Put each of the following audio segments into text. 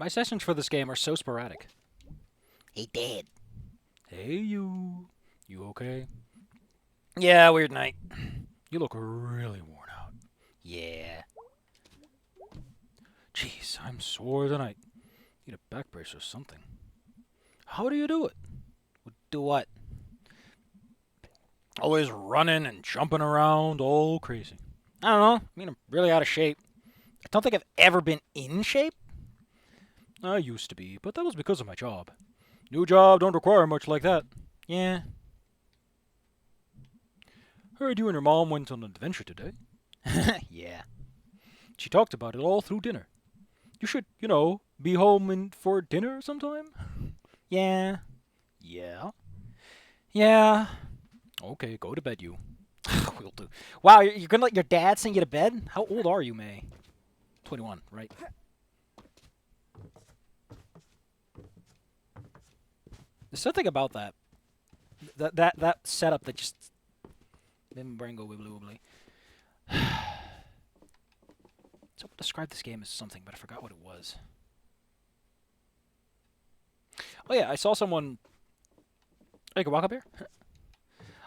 My sessions for this game are so sporadic. Hey, Dad. Hey, you. You okay? Yeah, weird night. You look really worn out. Yeah. Jeez, I'm sore tonight. Need a back brace or something. How do you do it? Do what? Always running and jumping around, all crazy. I don't know. I mean, I'm really out of shape. I don't think I've ever been in shape. I used to be, but that was because of my job. New job don't require much like that. Yeah. Heard you and your mom went on an adventure today. Yeah. She talked about it all through dinner. You should, be home for dinner sometime. Yeah. Yeah. Yeah. Okay, go to bed, you. Will do. Wow, you're gonna let your dad send you to bed? How old are you, May? 21, right? There's something about that. That setup that just made my brain go wibbly wobbly. Someone described this game as something, but I forgot what it was. Oh yeah, I saw someone. Hey, can walk up here?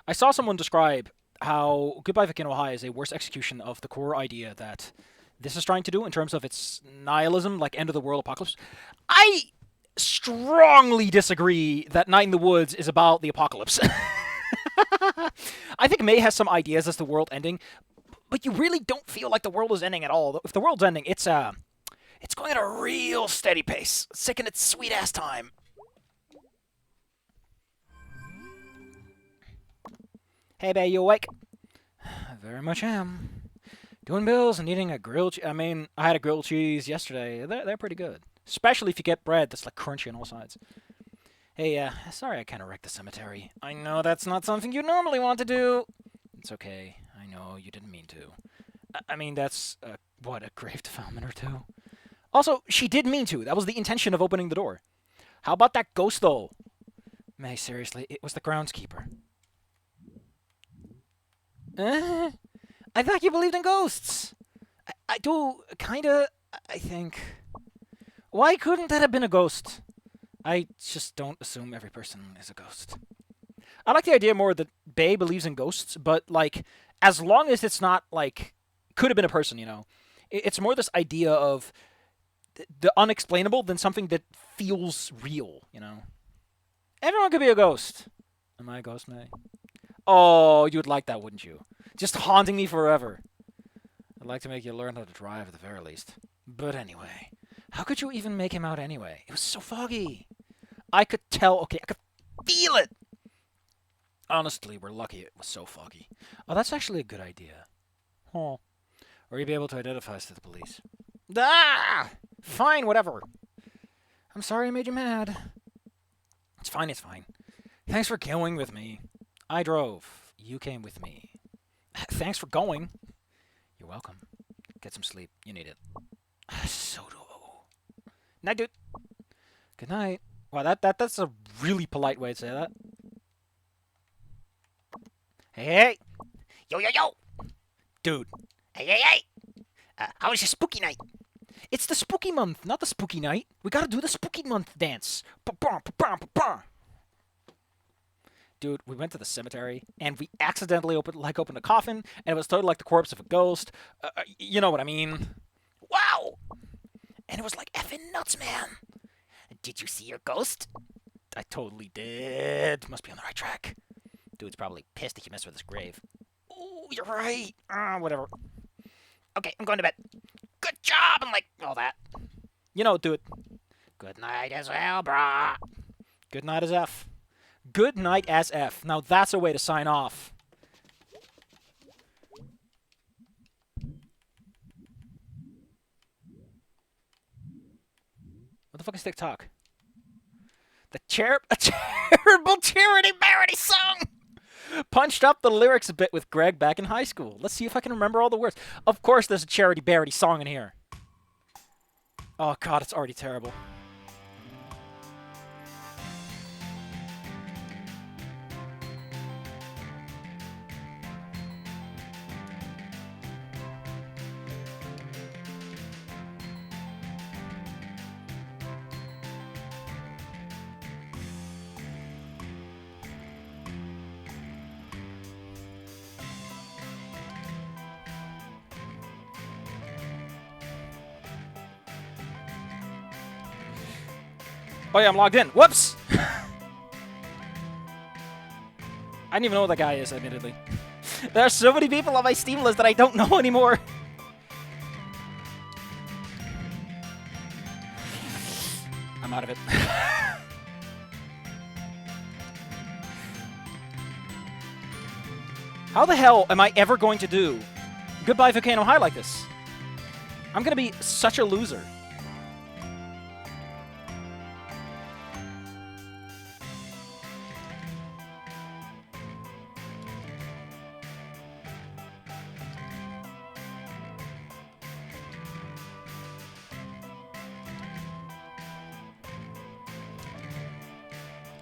I saw someone describe how Goodbye Volcano High is a worse execution of the core idea that this is trying to do in terms of its nihilism, like end of the world apocalypse. I strongly disagree that Night in the Woods is about the apocalypse. I think May has some ideas as the world ending, but you really don't feel like the world is ending at all. If the world's ending, it's going at a real steady pace. It's taking its sweet ass time. Hey, Bay, you awake? I very much am. Doing bills and eating a grilled I mean, I had a grilled cheese yesterday. They're pretty good. Especially if you get bread that's like crunchy on all sides. Hey, sorry I kind of wrecked the cemetery. I know that's not something you normally want to do. It's okay. I know you didn't mean to. I mean, that's, a grave defilement or two. Also, she did mean to. That was the intention of opening the door. How about that ghost, though? May, seriously, it was the groundskeeper. I thought you believed in ghosts. I do, kinda, I think. Why couldn't that have been a ghost? I just don't assume every person is a ghost. I like the idea more that Bae believes in ghosts, but, like, as long as it's not, like, could have been a person, It's more this idea of the unexplainable than something that feels real. Everyone could be a ghost. Am I a ghost, May? Oh, you'd like that, wouldn't you? Just haunting me forever. I'd like to make you learn how to drive at the very least. But anyway, how could you even make him out anyway? It was so foggy. I could tell, okay, I could feel it. Honestly, we're lucky it was so foggy. Oh, that's actually a good idea. Huh. Or you'd be able to identify us to the police. Ah! Fine, whatever. I'm sorry I made you mad. It's fine, it's fine. Thanks for going with me. I drove. You came with me. Thanks for going. You're welcome. Get some sleep. You need it. So do. Night, dude. Good night. Wow, that's a really polite way to say that. Hey. Yo, yo, yo. Dude. Hey. How was your spooky night? It's the spooky month, not the spooky night. We gotta do the spooky month dance. Dude, we went to the cemetery, and we accidentally opened a coffin, and it was totally like the corpse of a ghost. You know what I mean. Wow. And it was like effing nuts, man. Did you see your ghost? I totally did. Must be on the right track. Dude's probably pissed that you messed with his grave. Oh, you're right. Whatever. Okay, I'm going to bed. Good job, and like all that. Do it. Good night as well, brah. Good night as F. Good night as F. Now that's a way to sign off. What the fuck is TikTok? A terrible charity parody song! Punched up the lyrics a bit with Greg back in high school. Let's see if I can remember all the words. Of course there's a charity parody song in here. Oh god, it's already terrible. Oh yeah, I'm logged in. Whoops! I didn't even know what that guy is, admittedly. There are so many people on my Steam list that I don't know anymore. I'm out of it. How the hell am I ever going to do Goodbye Volcano High like this? I'm gonna be such a loser.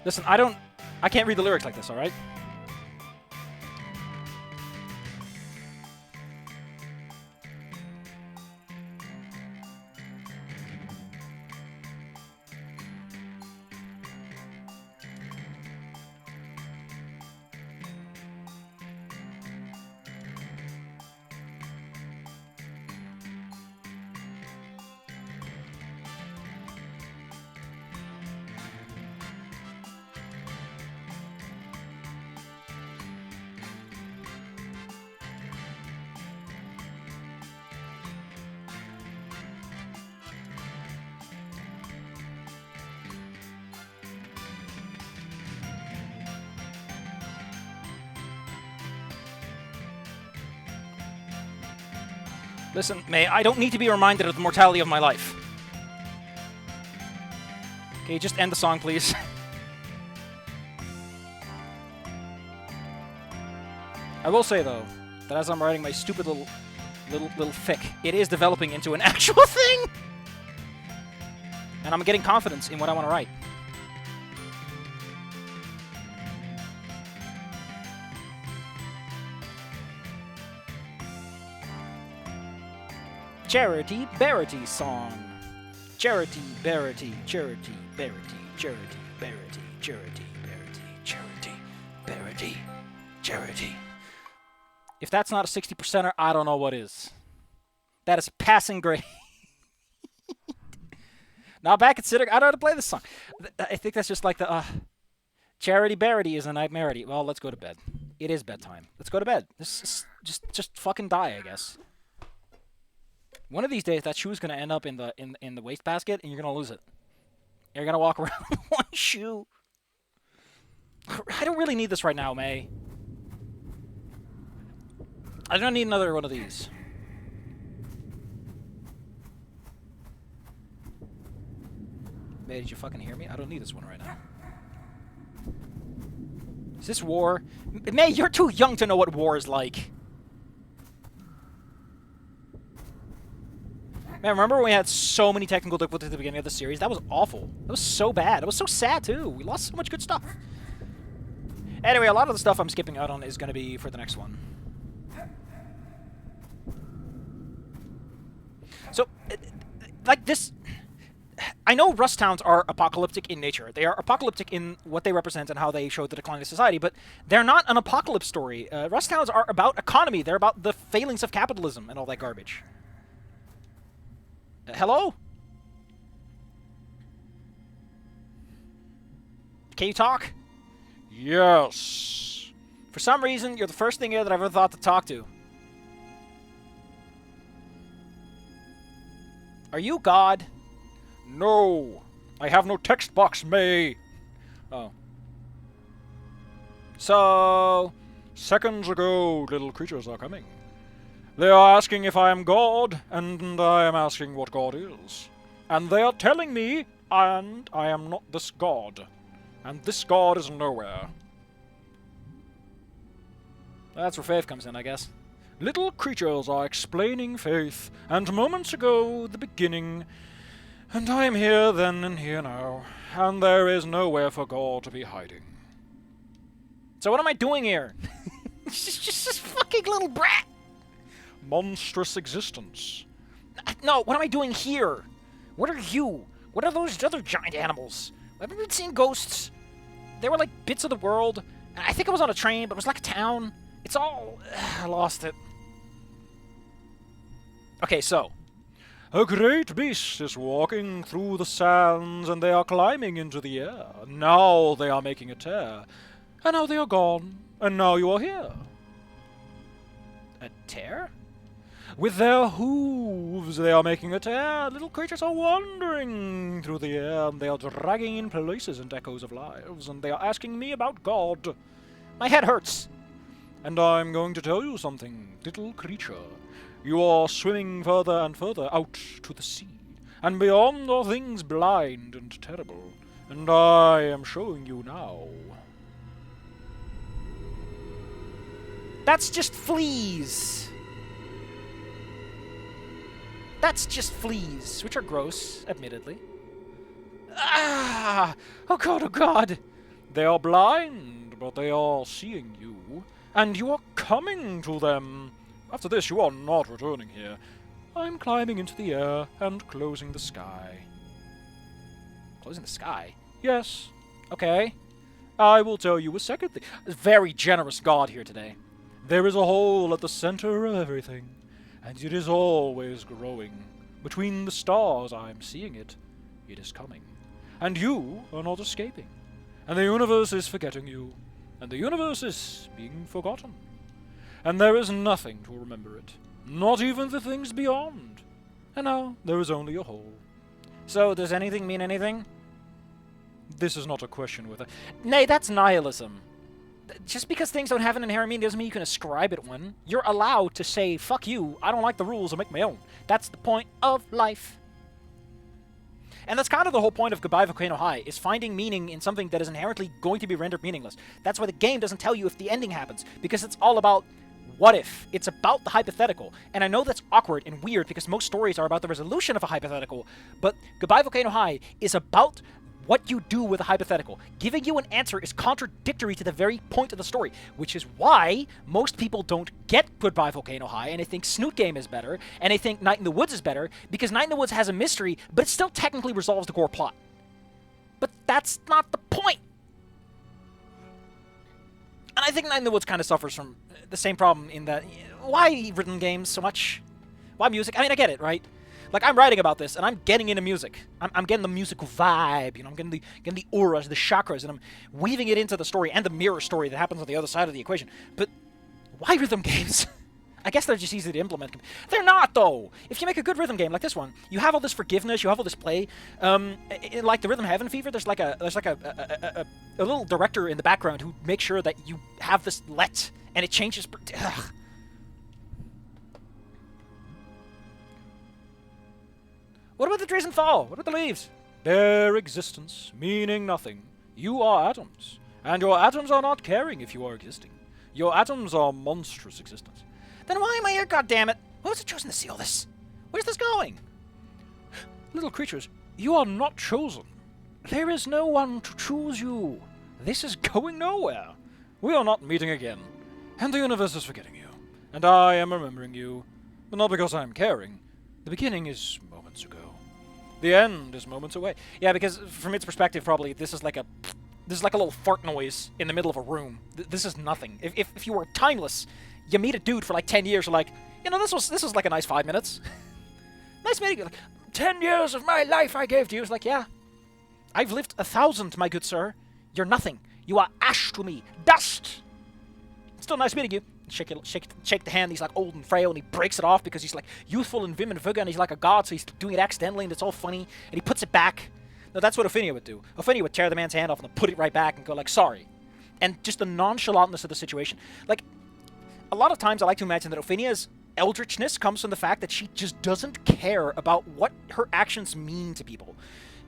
Listen, I can't read the lyrics like this, alright? Listen, May, I don't need to be reminded of the mortality of my life. Okay, just end the song, please. I will say, though, that as I'm writing my stupid little fic, it is developing into an actual thing! And I'm getting confidence in what I want to write. Charity Barity song. Charity Barity, Charity Barity, Charity Barity, Charity Barity, Charity Barity, Charity. If that's not a 60%er, I don't know what is. That is passing grade. Now back at Citric, I don't know how to play this song. I think that's just like the Charity Barity is a nightmarity. Well, let's go to bed. It is bedtime. Let's go to bed. This is just fucking die, I guess. One of these days, that shoe is gonna end up in the wastebasket, and you're gonna lose it. You're gonna walk around with one shoe. I don't really need this right now, May. I don't need another one of these. May, did you fucking hear me? I don't need this one right now. Is this war? May, you're too young to know what war is like. Man, remember when we had so many technical difficulties at the beginning of the series? That was awful. That was so bad. It was so sad, too. We lost so much good stuff. Anyway, a lot of the stuff I'm skipping out on is going to be for the next one. So, like this... I know rust towns are apocalyptic in nature. They are apocalyptic in what they represent and how they show the decline of society, but they're not an apocalypse story. Rust towns are about economy. They're about the failings of capitalism and all that garbage. Hello? Can you talk? Yes. For some reason, you're the first thing here that I've ever thought to talk to. Are you God? No. I have no text box, May. Oh. So, seconds ago, little creatures are coming. They are asking if I am God, and I am asking what God is. And they are telling me, and I am not this God. And this God is nowhere. That's where faith comes in, I guess. Little creatures are explaining faith, and moments ago, the beginning. And I am here then and here now, and there is nowhere for God to be hiding. So what am I doing here? just this fucking little brat! Monstrous existence. No, what am I doing here? What are you? What are those other giant animals? Have you been seeing ghosts? They were like bits of the world. I think I was on a train, but it was like a town. It's all... I lost it. Okay, so... A great beast is walking through the sands, and they are climbing into the air. Now they are making a tear, and now they are gone, and now you are here. A tear? With their hooves they are making a tear. Little creatures are wandering through the air, and they are dragging in places and echoes of lives, and they are asking me about God. My head hurts. And I'm going to tell you something, little creature. You are swimming further and further out to the sea, and beyond are things blind and terrible, and I am showing you now. That's just fleas. That's just fleas, which are gross, admittedly. Ah! Oh god, oh god! They are blind, but they are seeing you, and you are coming to them. After this, you are not returning here. I'm climbing into the air and closing the sky. Closing the sky? Yes. Okay. I will tell you a second thing. Very generous God here today. There is a hole at the center of everything, and it is always growing. Between the stars, I'm seeing it. It is coming. And you are not escaping. And the universe is forgetting you. And the universe is being forgotten. And there is nothing to remember it. Not even the things beyond. And now there is only a hole. So, does anything mean anything? This is not a question with a... Nay, that's nihilism. Just because things don't have an inherent meaning doesn't mean you can ascribe it one. You're allowed to say, fuck you, I don't like the rules, I'll make my own. That's the point of life. And that's kind of the whole point of Goodbye Volcano High, is finding meaning in something that is inherently going to be rendered meaningless. That's why the game doesn't tell you if the ending happens, because it's all about what if. It's about the hypothetical. And I know that's awkward and weird because most stories are about the resolution of a hypothetical, but Goodbye Volcano High is about what you do with a hypothetical. Giving you an answer is contradictory to the very point of the story, which is why most people don't get Goodbye Volcano High, and they think Snoot Game is better, and they think Night in the Woods is better, because Night in the Woods has a mystery, but it still technically resolves the core plot. But that's not the point! And I think Night in the Woods kind of suffers from the same problem in that, why rhythm games so much? Why music? I mean, I get it, right? Like, I'm writing about this, and I'm getting into music. I'm getting the musical vibe, you know, I'm getting the auras, the chakras, and I'm weaving it into the story and the mirror story that happens on the other side of the equation. But why rhythm games? I guess they're just easy to implement. They're not, though! If you make a good rhythm game like this one, you have all this forgiveness, you have all this play. Like the Rhythm Heaven Fever, there's like a little director in the background who makes sure that you have this let, and it changes... Ugh. What about the trees and fall? What about the leaves? Their existence meaning nothing. You are atoms, and your atoms are not caring if you are existing. Your atoms are monstrous existence. Then why am I here, goddammit? Who's chosen to see all this? Where's this going? Little creatures, you are not chosen. There is no one to choose you. This is going nowhere. We are not meeting again, and the universe is forgetting you, and I am remembering you, but not because I am caring. The beginning is moments ago. The end is moments away. Yeah, because from its perspective, probably this is like a little fart noise in the middle of a room. This is nothing. If you were timeless, you meet a dude for like 10 years, you're like, you know, this was like a nice 5 minutes. Nice meeting you. Like, 10 years of my life I gave to you. It's like, yeah, I've lived 1,000, my good sir. You're nothing. You are ash to me. Dust. Still nice meeting you. Shake the hand. He's like old and frail, and he breaks it off because he's like youthful and vim and vigor, and he's like a god, so he's doing it accidentally, and it's all funny, and he puts it back. No, that's what Ophinia would do. Ophinia would tear the man's hand off and then put it right back and go like, sorry. And just the nonchalantness of the situation. Like, a lot of times I like to imagine that Ophinia's eldritchness comes from the fact that she just doesn't care about what her actions mean to people.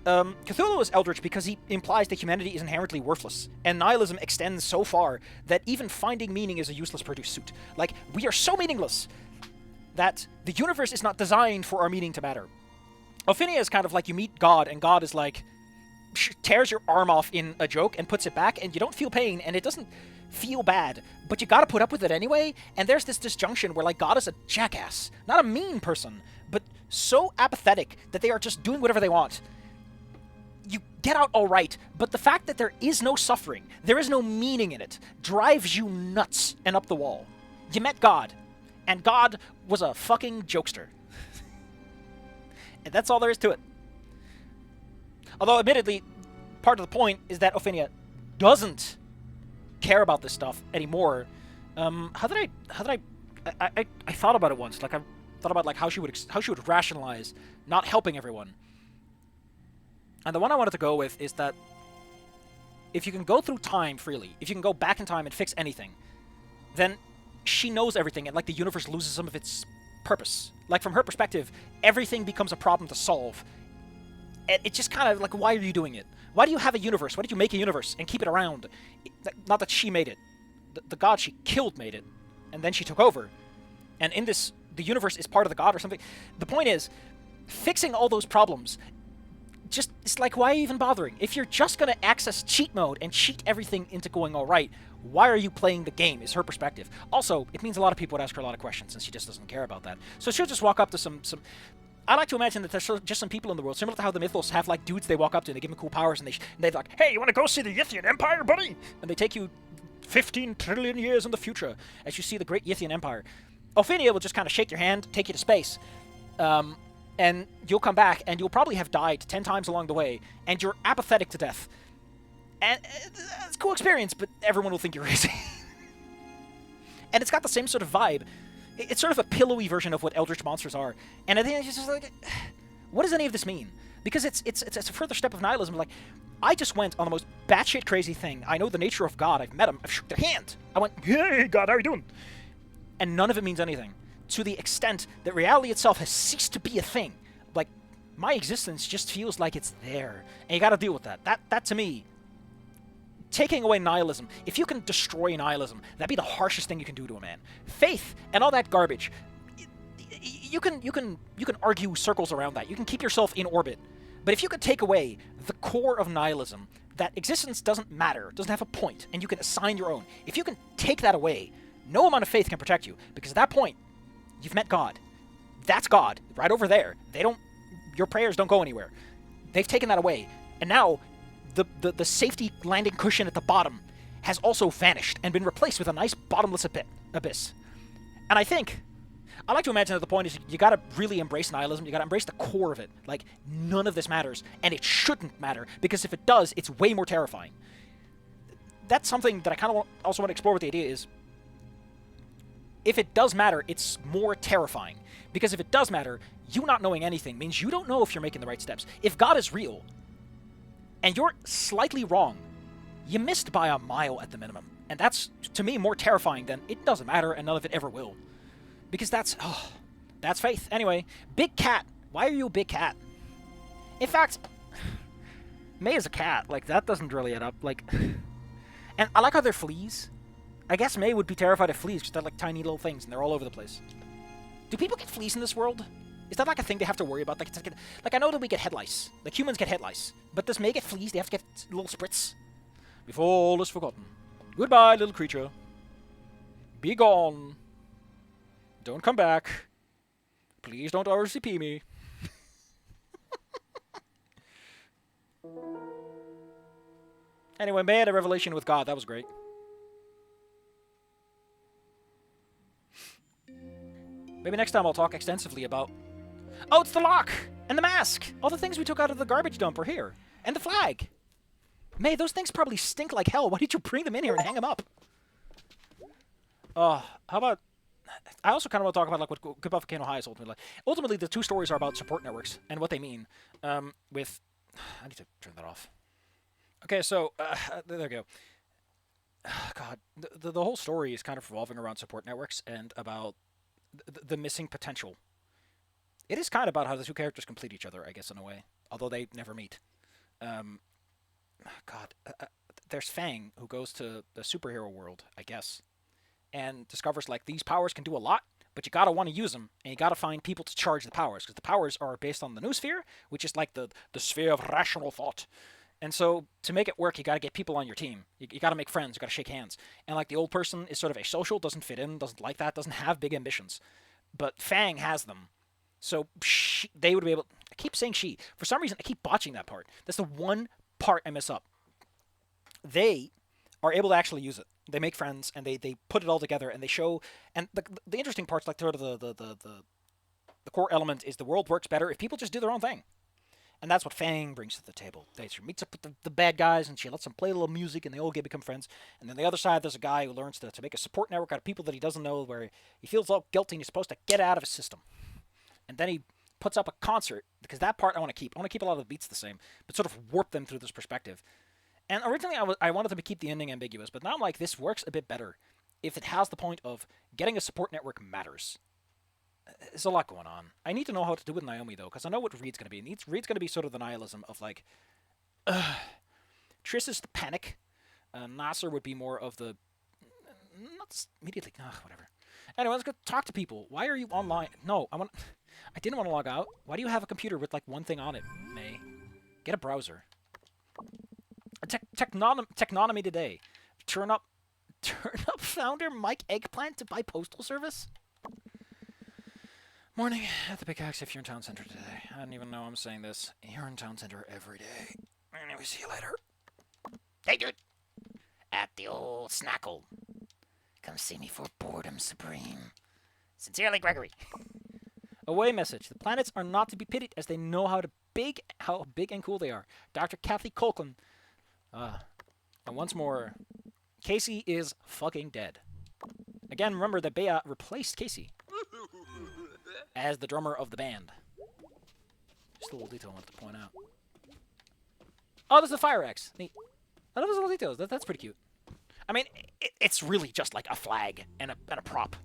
Cthulhu is eldritch because he implies that humanity is inherently worthless, and nihilism extends so far that even finding meaning is a useless pursuit. Like, we are so meaningless that the universe is not designed for our meaning to matter. Ophinia is kind of like you meet God, and God is like, tears your arm off in a joke and puts it back, and you don't feel pain, and it doesn't feel bad, but you gotta put up with it anyway, and there's this disjunction where, like, God is a jackass. Not a mean person, but so apathetic that they are just doing whatever they want. You get out all right, but the fact that there is no suffering, there is no meaning in it, drives you nuts and up the wall. You met God, and God was a fucking jokester. And that's all there is to it. Although, admittedly, part of the point is that Ophinia doesn't care about this stuff anymore. I thought about it once. Like I thought about like how she would rationalize not helping everyone. And the one I wanted to go with is that if you can go through time freely, if you can go back in time and fix anything, then she knows everything, and like the universe loses some of its purpose. Like from her perspective, everything becomes a problem to solve. And it's just kind of like, why are you doing it? Why do you have a universe? Why did you make a universe and keep it around? Not that she made it. The god she killed made it, and then she took over. And in this, the universe is part of the god or something. The point is, fixing all those problems, just, it's like, why even bothering? If you're just going to access cheat mode and cheat everything into going all right, why are you playing the game, is her perspective. Also, it means a lot of people would ask her a lot of questions, and she just doesn't care about that. So she'll just walk up to some I like to imagine that there's just some people in the world, similar to how the Mythos have like dudes they walk up to and they give them cool powers, and they're like, hey, you want to go see the Yithian Empire, buddy? And they take you 15 trillion years in the future as you see the great Yithian Empire. Ophinia will just kind of shake your hand, take you to space, and you'll come back, and you'll probably have died 10 times along the way, and you're apathetic to death. And it's a cool experience, but everyone will think you're crazy. And it's got the same sort of vibe. It's sort of a pillowy version of what Eldritch monsters are. And I think it's just like, what does any of this mean? Because it's a further step of nihilism. Like, I just went on the most batshit crazy thing. I know the nature of God. I've met him. I've shook their hand. I went, hey, God, how are you doing? And none of it means anything. To the extent that reality itself has ceased to be a thing. Like, my existence just feels like it's there. And you gotta deal with that. That to me, taking away nihilism, if you can destroy nihilism, that'd be the harshest thing you can do to a man. Faith and all that garbage, you can argue circles around that. You can keep yourself in orbit. But if you could take away the core of nihilism, that existence doesn't matter, doesn't have a point, and you can assign your own. If you can take that away, no amount of faith can protect you, because at that point, you've met God. That's God, right over there. Your prayers don't go anywhere. They've taken that away, and now the safety landing cushion at the bottom has also vanished and been replaced with a nice bottomless abyss. And I like to imagine that the point is you gotta really embrace nihilism, you gotta embrace the core of it. Like, none of this matters, and it shouldn't matter, because if it does, it's way more terrifying. That's something that I kind of also want to explore with the idea is, if it does matter, it's more terrifying. Because if it does matter, you not knowing anything means you don't know if you're making the right steps. If God is real, and you're slightly wrong, you missed by a mile at the minimum. And that's, to me, more terrifying than it doesn't matter and none of it ever will. Because that's faith. Anyway, big cat. Why are you a big cat? In fact, May is a cat. Like, that doesn't really add up. Like, and I like how they're fleas. I guess May would be terrified of fleas because they're like tiny little things and they're all over the place. Do people get fleas in this world? Is that like a thing they have to worry about? Like I know that we get head lice. Like humans get head lice. But does May get fleas? They have to get little spritz? Before all is forgotten. Goodbye, little creature. Be gone. Don't come back. Please don't RCP me. Anyway, May had a revelation with God. That was great. Maybe next time I'll talk extensively about... Oh, it's the lock! And the mask! All the things we took out of the garbage dump are here. And the flag! May, those things probably stink like hell. Why did you bring them in here and hang them up? How about... I also kind of want to talk about like what Goodbye Volcano High is ultimately like. Ultimately, the two stories are about support networks and what they mean. With... I need to turn that off. Okay, so... there we go. God, the whole story is kind of revolving around support networks and about the missing potential. It is kind of about how the two characters complete each other, I guess, in a way. Although they never meet. There's Fang, who goes to the superhero world, I guess, and discovers, like, these powers can do a lot, but you gotta want to use them, and you gotta find people to charge the powers, because the powers are based on the noosphere, which is like the sphere of rational thought. And so, to make it work, you gotta get people on your team. You gotta make friends, you gotta shake hands. And, like, the old person is sort of asocial, doesn't fit in, doesn't like that, doesn't have big ambitions. But Fang has them. So, they would be able... I keep saying she. For some reason, I keep botching that part. That's the one part I mess up. They are able to actually use it. They make friends, and they put it all together, and they show... And the interesting part's, like, sort of The core element is the world works better if people just do their own thing. And that's what Fang brings to the table. She meets up with the bad guys, and she lets them play a little music, and they all become friends. And then the other side, there's a guy who learns to make a support network out of people that he doesn't know, where he feels all guilty, and he's supposed to get out of his system. And then he puts up a concert, because that part I want to keep. I want to keep a lot of the beats the same, but sort of warp them through this perspective. And originally I wanted to keep the ending ambiguous, but now I'm like, this works a bit better if it has the point of getting a support network matters. There's a lot going on. I need to know how to do it with Naomi, though, because I know what Reed's going to be. Reed's going to be sort of the nihilism of, like, Triss is the panic. Nasser would be more of the... Not immediately... whatever. Anyway, let's go talk to people. Why are you online? No, I didn't want to log out. Why do you have a computer with, like, one thing on it, May? Get a browser. Technonomy today. Turn up founder Mike Eggplant to buy postal service? Morning at the Big Axe if you're in Town Center today. I don't even know I'm saying this. You're in Town Center every day. Anyway, see you later. Hey, dude. At the old Snackle. Come see me for boredom supreme. Sincerely, Gregory. Away message. The planets are not to be pitied as they know how big and cool they are. Dr. Kathy Colkin. And once more, Casey is fucking dead. Again, remember that Bea replaced Casey as the drummer of the band. Just a little detail I wanted to point out. Oh, there's the fire axe. Neat. I love those little details. That's pretty cute. I mean, it's really just like a flag and a prop.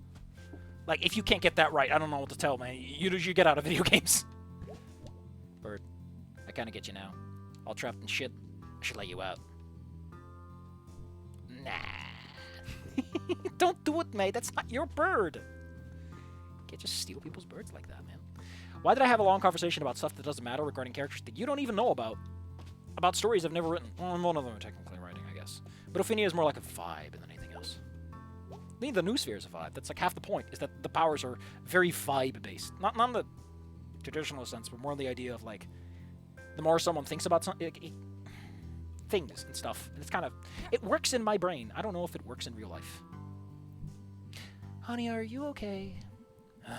Like, if you can't get that right, I don't know what to tell, man. You get out of video games. Bird, I kind of get you now. All trapped in shit. I should let you out. Nah. Don't do it, mate. That's not your bird. Can't just steal people's birds like that, man. Why did I have a long conversation about stuff that doesn't matter regarding characters that you don't even know about? About stories I've never written. Well, one of them are technically writing, I guess. But Ophinia is more like a vibe than anything else. I mean, the new sphere is a vibe. That's like half the point, is that the powers are very vibe-based. Not in the traditional sense, but more in the idea of, like, the more someone thinks about something, things and stuff. And it's kind of... It works in my brain. I don't know if it works in real life. Honey, are you okay?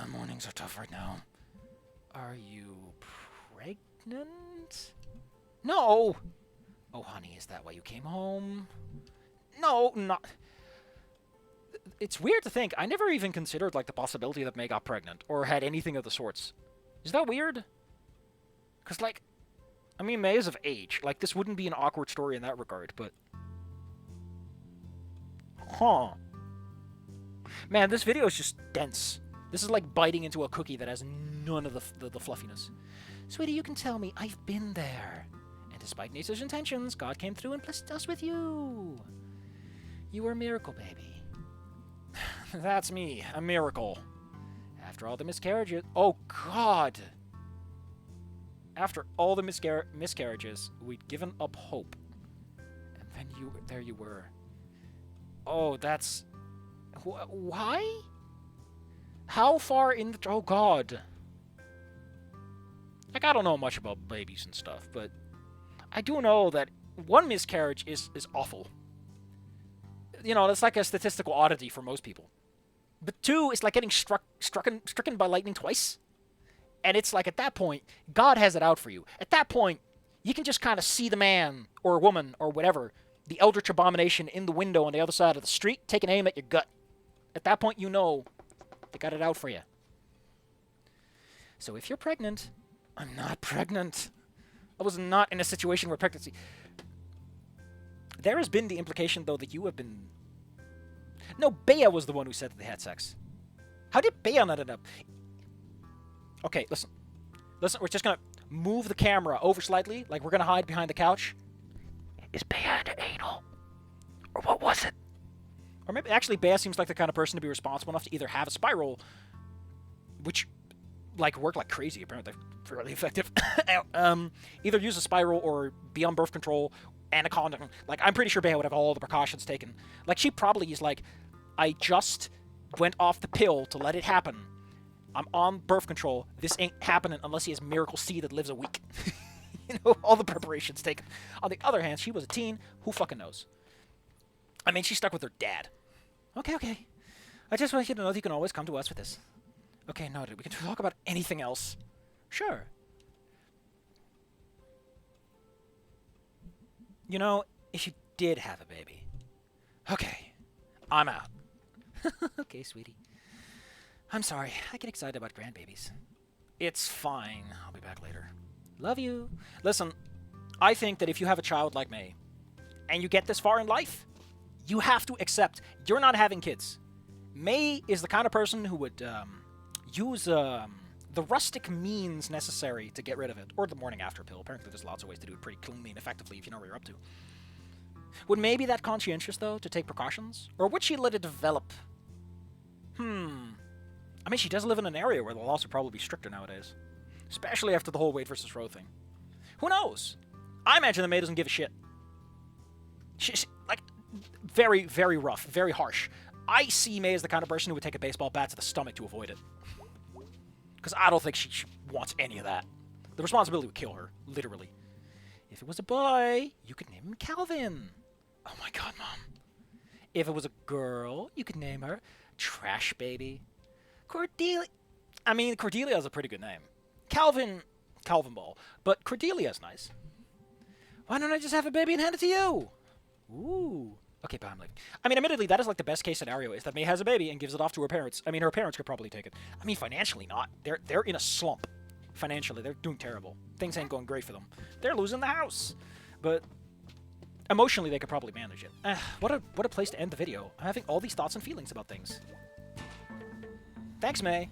Mornings are tough right now. Are you pregnant? No! Oh, honey, is that why you came home? No, not... It's weird to think. I never even considered, like, the possibility that May got pregnant or had anything of the sorts. Is that weird? Because, like... I mean, May is of age. Like, this wouldn't be an awkward story in that regard, but... Huh. Man, this video is just dense. This is like biting into a cookie that has none of the fluffiness. Sweetie, you can tell me I've been there. And despite Nature's intentions, God came through and blessed us with you. You were a miracle, baby. That's me, a miracle. After all the miscarriages... Oh, God! After all the miscarriages, we'd given up hope. And then there you were. Oh, that's... Why? How far in the... Oh, God. Like, I don't know much about babies and stuff, but I do know that one miscarriage is awful. You know, that's like a statistical oddity for most people. But two is like getting stricken by lightning twice. And it's like, at that point, God has it out for you. At that point, you can just kind of see the man or woman or whatever, the eldritch abomination in the window on the other side of the street, taking aim at your gut. At that point, you know they got it out for you. So if you're pregnant, I'm not pregnant. I was not in a situation where pregnancy... There has been the implication, though, that you have been... No, Bea was the one who said that they had sex. How did Bea not end up... Okay, listen. Listen, we're just gonna move the camera over slightly, like we're gonna hide behind the couch. Is Bea into anal? Or what was it? Or maybe, actually, Bea seems like the kind of person to be responsible enough to either have a spiral, which, like, work like crazy, apparently they're fairly effective, either use a spiral or be on birth control and a condom. Like, I'm pretty sure Bea would have all the precautions taken. Like, she probably is like, I just went off the pill to let it happen. I'm on birth control. This ain't happening unless he has Miracle C that lives a week. You know, all the preparations taken. On the other hand, she was a teen. Who fucking knows? I mean, she stuck with her dad. Okay. I just want you to know that you can always come to us with this. Okay, noted. We can talk about anything else. Sure. You know, if you did have a baby. Okay, I'm out. Okay, sweetie. I'm sorry. I get excited about grandbabies. It's fine. I'll be back later. Love you. Listen, I think that if you have a child like me, and you get this far in life, you have to accept you're not having kids. May is the kind of person who would use the rustic means necessary to get rid of it, or the morning after pill. Apparently, there's lots of ways to do it pretty cleanly and effectively if you know what you're up to. Would May be that conscientious, though, to take precautions? Or would she let it develop? I mean, she does live in an area where the laws would probably be stricter nowadays. Especially after the whole Wade versus Roe thing. Who knows? I imagine that May doesn't give a shit. She's, like, very, very rough, very harsh. I see May as the kind of person who would take a baseball bat to the stomach to avoid it. Because I don't think she wants any of that. The responsibility would kill her, literally. If it was a boy, you could name him Calvin. Oh my god, Mom. If it was a girl, you could name her Trash Baby. Cordelia. I mean, Cordelia is a pretty good name. Calvin Ball. But Cordelia's nice. Why don't I just have a baby and hand it to you? Ooh. Okay, bye, I'm leaving. I mean, admittedly, that is like the best case scenario, is that May has a baby and gives it off to her parents. I mean, her parents could probably take it. I mean, financially not. They're in a slump. Financially, they're doing terrible. Things ain't going great for them. They're losing the house. But emotionally, they could probably manage it. What a place to end the video. I'm having all these thoughts and feelings about things. Thanks, May.